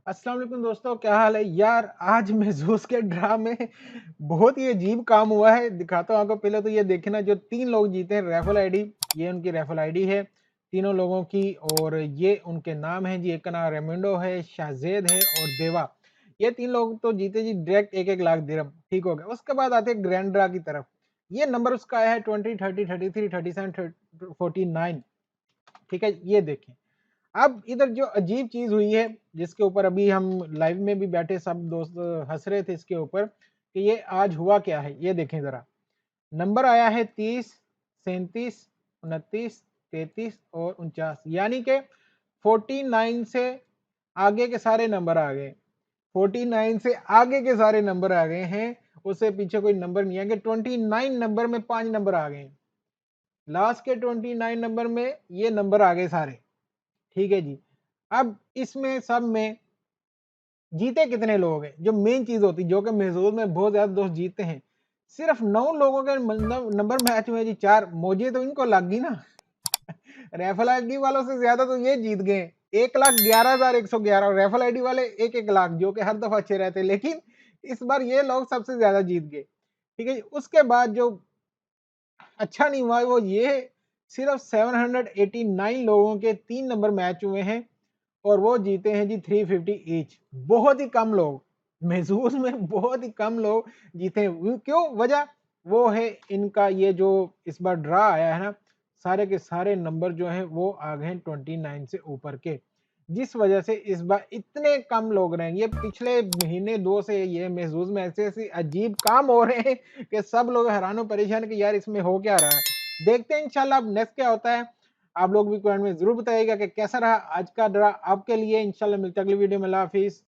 अस्सलाम वालेकुम दोस्तों, क्या हाल है यार। आज महसूस के ड्रा में बहुत ही अजीब काम हुआ है। दिखाता हूँ आपको। पहले तो ये देखना, जो 3 लोग जीते हैं रैफल आईडी, ये उनकी रैफल आईडी है तीनों लोगों की। और ये उनके नाम है जी। एक का नाम रेमिंडो है, शाहजेद है और देवा। ये 3 लोग तो जीते जी डायरेक्ट 1-1 लाख दिरहम। ठीक हो गया। उसके बाद आते हैं ग्रैंड ड्रा की तरफ। ये नंबर उसका आया है 20, 30, 33, 37, 49। ठीक है, ये देखें। अब इधर जो अजीब चीज हुई है, जिसके ऊपर अभी हम लाइव में भी बैठे सब दोस्त हंस रहे थे इसके ऊपर, कि ये आज हुआ क्या है। ये देखें जरा। नंबर आया है 30, 37, 29, 33 और 49, यानी कि 49 से आगे के सारे नंबर आ गए। 49 से आगे के सारे नंबर आ गए हैं। उससे पीछे कोई नंबर नहीं आगे। 29 नंबर में 5 नंबर आ गए। लास्ट के 29 नंबर में ये नंबर आ गए सारे। ठीक है जी। अब इसमें सब में जीते कितने लोग हैं, जो मेन चीज होती है, जो कि महसूस में बहुत ज्यादा दोस्त जीते हैं। सिर्फ 9 लोगों के नंबर मैच में जी 4 मौजे तो इनको लग गई ना। रेफल आईडी वालों से ज्यादा तो ये जीत गए। 1,11,111 और रेफल आईडी वाले 1-1 लाख, जो कि हर दफा अच्छे रहते, लेकिन इस बार ये लोग सबसे ज्यादा जीत गए। ठीक है जी। उसके बाद जो अच्छा नहीं हुआ वो ये, सिर्फ 789 लोगों के 3 नंबर मैच हुए हैं और वो जीते हैं जी 350 ईच। बहुत ही कम लोग, महसूस में बहुत ही कम लोग जीते हैं। क्यों? वजह वो है इनका ये जो इस बार ड्रा आया है ना, सारे के सारे नंबर जो हैं वो आ गए हैं 29 से ऊपर के, जिस वजह से इस बार इतने कम लोग रहे। ये पिछले महीने दो से ये महसूस में ऐसे ऐसे अजीब काम हो रहे हैं कि सब लोग हैरान और परेशान कि यार इसमें हो क्या रहा है। देखते हैं इंशाल्लाह अब नेक्स्ट क्या होता है। आप लोग भी कमेंट में जरूर बताइएगा कि कैसा रहा आज का ड्रा आपके लिए। इंशाल्लाह मिलते हैं अगली वीडियो में। अल्लाह हाफिज।